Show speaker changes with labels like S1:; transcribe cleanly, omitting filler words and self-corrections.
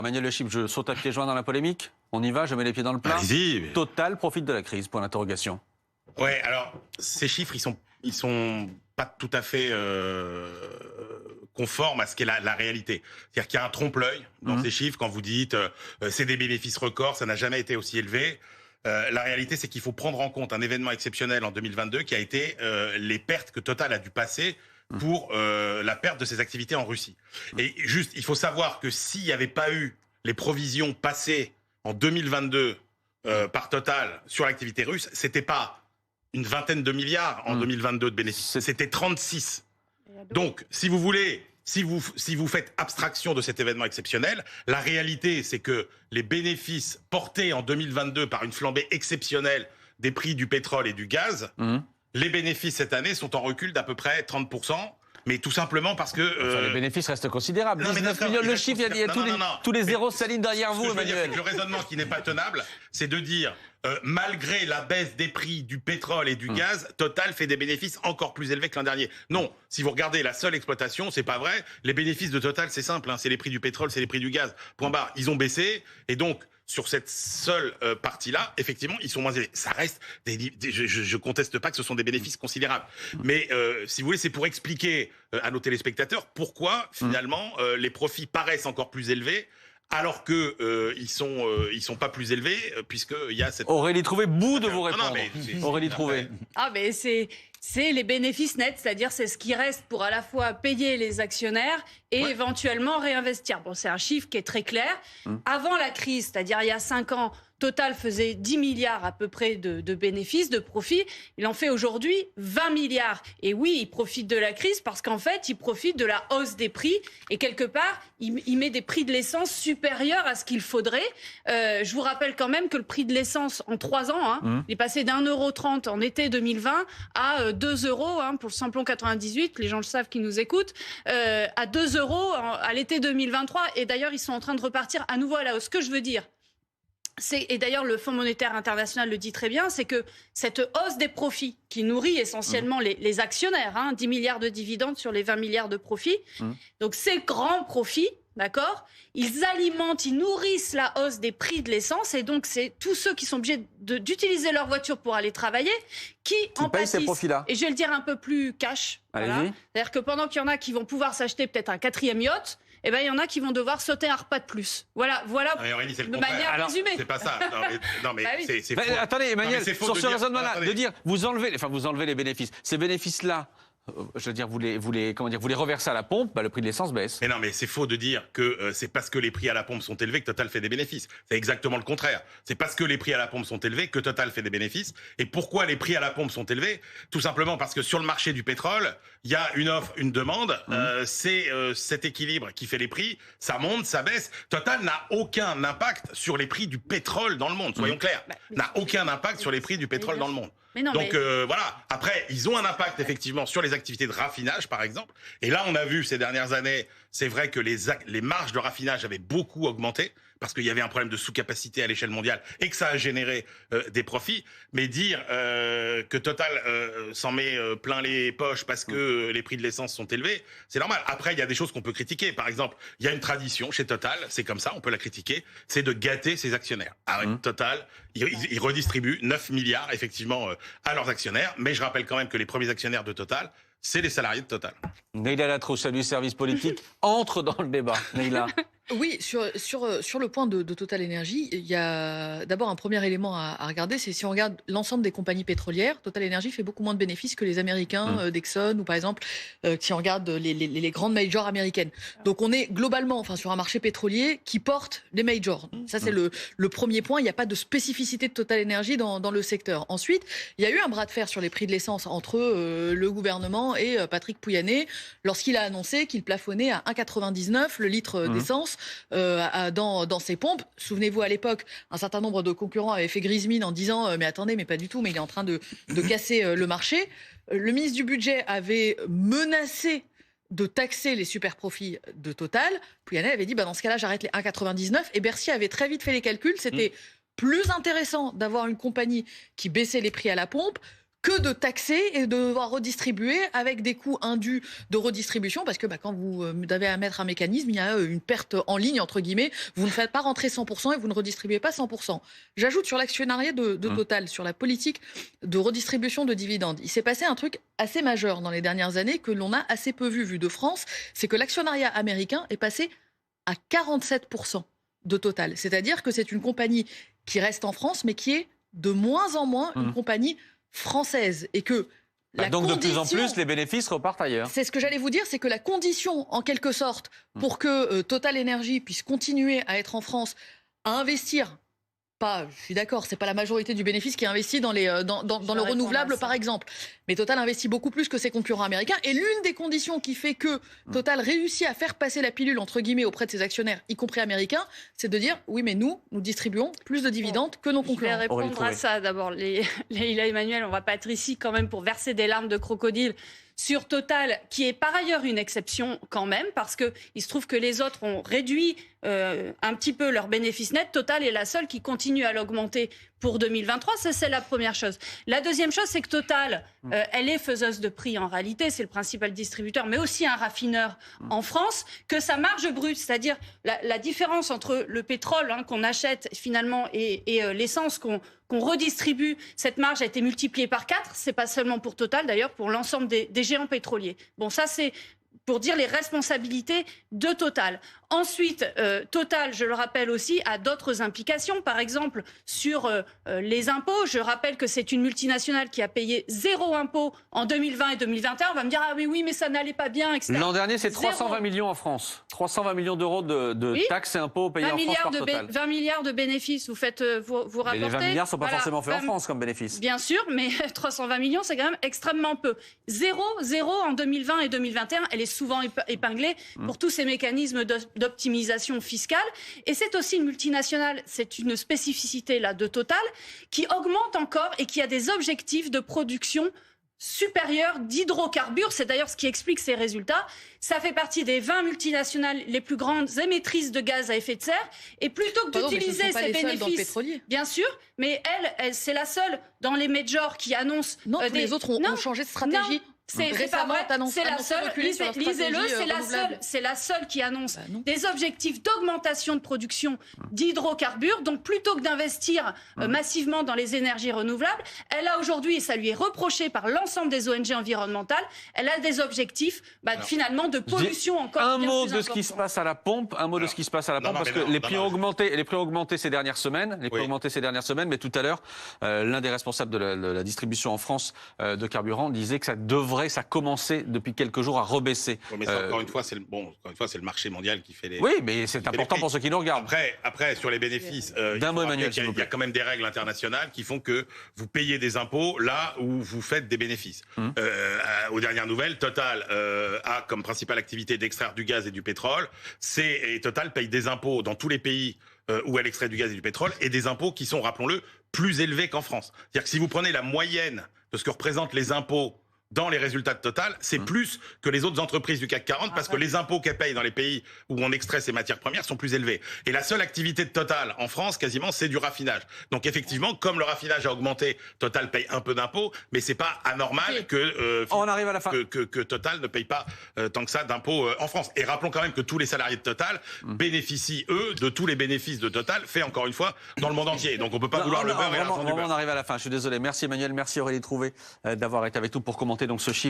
S1: Emmanuel Le Chip, je saute à pieds joints dans la polémique. On y va, je mets les pieds dans le plat.
S2: Allez-y.
S1: Total profite de la crise, point d'interrogation.
S2: Ouais, alors, ces chiffres, ils sont pas tout à fait conformes à ce qu'est la réalité. C'est-à-dire qu'il y a un trompe-l'œil dans ces chiffres quand vous dites c'est des bénéfices records, ça n'a jamais été aussi élevé. La réalité, c'est qu'il faut prendre en compte un événement exceptionnel en 2022 qui a été les pertes que Total a dû passer pour la perte de ses activités en Russie. Et juste, il faut savoir que s'il n'y avait pas eu les provisions passées en 2022 par Total sur l'activité russe, c'était pas une vingtaine de milliards en 2022 de bénéfices, c'était 36. Donc, si vous voulez, si vous faites abstraction de cet événement exceptionnel, la réalité, c'est que les bénéfices portés en 2022 par une flambée exceptionnelle des prix du pétrole et du gaz, les bénéfices cette année sont en recul d'à peu près 30%. Mais tout simplement parce que...
S1: les bénéfices restent considérables. 19 millions, le chiffre, il y a tous les zéros s'alignent derrière vous, Emmanuel.
S2: Le raisonnement qui n'est pas tenable, c'est de dire, malgré la baisse des prix du pétrole et du gaz, Total fait des bénéfices encore plus élevés que l'an dernier. Non, si vous regardez la seule exploitation, c'est pas vrai. Les bénéfices de Total, c'est simple, hein, c'est les prix du pétrole, c'est les prix du gaz. Point barre. Ils ont baissé, et donc... Sur cette seule partie-là, effectivement, ils sont moins élevés. Ça reste je conteste pas que ce sont des bénéfices considérables. Mais si vous voulez, c'est pour expliquer à nos téléspectateurs pourquoi finalement les profits paraissent encore plus élevés. Alors que ils sont pas plus élevés puisque il y a cette...
S1: Aurélie Trouvé, bout de vous répondre. Aurélie Trouvé.
S3: Ah mais c'est les bénéfices nets, c'est-à-dire c'est ce qui reste pour à la fois payer les actionnaires et éventuellement réinvestir. Bon, c'est un chiffre qui est très clair. Avant la crise, c'est-à-dire il y a 5 ans, Total faisait 10 milliards à peu près de bénéfices, de profits. Il en fait aujourd'hui 20 milliards. Et oui, il profite de la crise parce qu'en fait, il profite de la hausse des prix. Et quelque part, il met des prix de l'essence supérieurs à ce qu'il faudrait. Je vous rappelle quand même que le prix de l'essence en 3 ans, il est passé d'1,30 € en été 2020 à 2 € pour le samplon 98. Les gens le savent qui nous écoutent. À 2 € à l'été 2023. Et d'ailleurs, ils sont en train de repartir à nouveau à la hausse. Ce que je veux dire, et d'ailleurs le Fonds monétaire international le dit très bien, c'est que cette hausse des profits qui nourrit essentiellement les actionnaires, 10 milliards de dividendes sur les 20 milliards de profits, donc ces grands profits, d'accord, ils alimentent, ils nourrissent la hausse des prix de l'essence, et donc c'est tous ceux qui sont obligés d'utiliser leur voiture pour aller travailler qui en
S1: payent ces
S3: pâtissent.
S1: profits-là.
S3: Et je vais le dire un peu plus cash, voilà. C'est-à-dire que pendant qu'il y en a qui vont pouvoir s'acheter peut-être un 4e yacht, eh ben, il y en a qui vont devoir sauter un repas de plus. Voilà
S2: Aurélie,
S3: de manière résumée.
S2: C'est pas ça. Non, mais c'est faux.
S1: Attendez, Emmanuel, sur ce raisonnement-là, de dire, vous enlevez les bénéfices. Ces bénéfices-là, je veux dire, vous les reversez à la pompe, le prix de l'essence baisse.
S2: Mais non, mais c'est faux de dire que c'est parce que les prix à la pompe sont élevés que Total fait des bénéfices. C'est exactement le contraire. C'est parce que les prix à la pompe sont élevés que Total fait des bénéfices. Et pourquoi les prix à la pompe sont élevés? Tout simplement parce que sur le marché du pétrole, il y a une offre, une demande. C'est cet équilibre qui fait les prix. Ça monte, ça baisse. Total n'a aucun impact sur les prix du pétrole dans le monde. Soyons clairs. N'a aucun impact sur les prix du pétrole dans le monde. Donc voilà. Après, ils ont un impact effectivement sur les activités de raffinage, par exemple. Et là, on a vu ces dernières années, c'est vrai que les marges de raffinage avaient beaucoup augmenté parce qu'il y avait un problème de sous-capacité à l'échelle mondiale et que ça a généré des profits. Mais dire que Total s'en met plein les poches parce que les prix de l'essence sont élevés, c'est normal. Après, il y a des choses qu'on peut critiquer. Par exemple, il y a une tradition chez Total, c'est comme ça, on peut la critiquer, c'est de gâter ses actionnaires. Total, ils redistribuent 9 milliards effectivement à leurs actionnaires. Mais je rappelle quand même que les premiers actionnaires de Total, c'est les salariés de Total.
S1: Neila Latrouche, du service politique, entre dans le débat. Neila.
S4: Oui, sur le point de Total Energy, il y a d'abord un premier élément à regarder, c'est si on regarde l'ensemble des compagnies pétrolières, Total Energy fait beaucoup moins de bénéfices que les Américains, d'Exxon, ou par exemple, si on regarde les grandes majors américaines. Donc on est globalement sur un marché pétrolier qui porte les majors. Ça c'est le premier point, il n'y a pas de spécificité de Total Energy dans le secteur. Ensuite, il y a eu un bras de fer sur les prix de l'essence entre le gouvernement et Patrick Pouyanné lorsqu'il a annoncé qu'il plafonnait à 1,99 le litre d'essence dans ses pompes. Souvenez-vous, à l'époque, un certain nombre de concurrents avaient fait grise mine en disant mais attendez, mais pas du tout, mais il est en train de casser le marché. Le ministre du Budget avait menacé de taxer les super profits de Total. Pouyanné avait dit dans ce cas-là, j'arrête les 1,99. Et Bercy avait très vite fait les calculs. C'était plus intéressant d'avoir une compagnie qui baissait les prix à la pompe que de taxer et de devoir redistribuer avec des coûts indus de redistribution, parce que quand vous avez à mettre un mécanisme, il y a une perte en ligne, entre guillemets, vous ne faites pas rentrer 100% et vous ne redistribuez pas 100%. J'ajoute sur l'actionnariat de Total, sur la politique de redistribution de dividendes. Il s'est passé un truc assez majeur dans les dernières années que l'on a assez peu vu de France, c'est que l'actionnariat américain est passé à 47% de Total. C'est-à-dire que c'est une compagnie qui reste en France, mais qui est de moins en moins une compagnie française, et que
S1: donc de plus en plus, les bénéfices repartent ailleurs.
S4: C'est ce que j'allais vous dire, c'est que la condition, en quelque sorte, pour que Total Energy puisse continuer à être en France, à investir, je suis d'accord, c'est pas la majorité du bénéfice qui est investi dans le renouvelable, par exemple. Mais Total investit beaucoup plus que ses concurrents américains. Et l'une des conditions qui fait que Total réussit à faire passer la pilule, entre guillemets, auprès de ses actionnaires, y compris américains, c'est de dire, oui, mais nous distribuons plus de dividendes que nos concurrents.
S3: Je vais répondre à ça d'abord. Leïla Emmanuel, on va pas être ici quand même pour verser des larmes de crocodile sur Total, qui est par ailleurs une exception quand même, parce qu'il se trouve que les autres ont réduit un petit peu leurs bénéfices nets. Total est la seule qui continue à l'augmenter pour 2023. Ça, c'est la première chose. La deuxième chose, c'est que Total, elle est faiseuse de prix en réalité. C'est le principal distributeur, mais aussi un raffineur en France. Que sa marge brute, c'est-à-dire la différence entre le pétrole qu'on achète finalement et l'essence qu'on redistribue, cette marge a été multipliée par 4. C'est pas seulement pour Total, d'ailleurs, pour l'ensemble des géants pétroliers. Bon, ça, c'est pour dire les responsabilités de Total. Ensuite, Total, je le rappelle aussi, a d'autres implications. Par exemple, sur les impôts. Je rappelle que c'est une multinationale qui a payé 0 impôt en 2020 et 2021. On va me dire, ah oui, mais ça n'allait pas bien, etc.
S1: L'an dernier, c'est 320 millions en France. 320 millions d'euros de taxes et impôts payés en France par Total.
S3: 20 milliards de bénéfices, vous rapportez.
S1: Mais les 20 milliards ne sont pas forcément faits en France comme bénéfices.
S3: Bien sûr, mais 320 millions, c'est quand même extrêmement peu. 0 en 2020 et 2021. Elle est souvent épinglée pour tous ces mécanismes d'optimisation fiscale. Et c'est aussi une multinationale, c'est une spécificité là de Total, qui augmente encore et qui a des objectifs de production supérieurs d'hydrocarbures. C'est d'ailleurs ce qui explique ces résultats. Ça fait partie des 20 multinationales les plus grandes émettrices de gaz à effet de serre. Et plutôt que d'utiliser ces bénéfices, bien sûr, mais elle c'est la seule dans les majors qui annonce...
S4: Non, tous les autres ont changé de stratégie.
S3: C'est pas vrai, c'est la seule, lisez-le, c'est la seule qui annonce des objectifs d'augmentation de production d'hydrocarbures. Donc plutôt que d'investir massivement dans les énergies renouvelables, elle a aujourd'hui, et ça lui est reproché par l'ensemble des ONG environnementales, elle a des objectifs finalement de pollution encore
S1: un
S3: bien
S1: mot
S3: plus
S1: de ce qui se passe à la pompe, de ce qui se passe à la pompe, parce que les prix ont augmenté ces dernières semaines, mais tout à l'heure, l'un des responsables de la distribution en France de carburant disait que ça commençait depuis quelques jours à rebaisser.
S2: Oui, mais ça, encore une fois, c'est le marché mondial qui fait les...
S1: Oui, mais c'est important pour ceux qui nous regardent.
S2: Après sur les bénéfices,
S1: d'un mot, Emmanuel,
S2: il y a quand même des règles internationales qui font que vous payez des impôts là où vous faites des bénéfices. Aux dernières nouvelles, Total a comme principale activité d'extraire du gaz et du pétrole. Et Total paye des impôts dans tous les pays où elle extrait du gaz et du pétrole, et des impôts qui sont, rappelons-le, plus élevés qu'en France. C'est-à-dire que si vous prenez la moyenne de ce que représentent les impôts dans les résultats de Total, c'est plus que les autres entreprises du CAC 40 parce que les impôts qu'elles payent dans les pays où on extrait ces matières premières sont plus élevés. Et la seule activité de Total en France, quasiment, c'est du raffinage. Donc effectivement, comme le raffinage a augmenté, Total paye un peu d'impôts, mais c'est pas anormal
S1: on arrive à la fin.
S2: que Total ne paye pas tant que ça d'impôts en France. Et rappelons quand même que tous les salariés de Total bénéficient, eux, de tous les bénéfices de Total, faits encore une fois dans le monde entier. Donc on peut pas vouloir le beurre et l'argent du beurre.
S1: On arrive à la fin, je suis désolé. Merci Emmanuel, merci Aurélie Trouvé d'avoir été avec nous pour commenter donc ce chiffre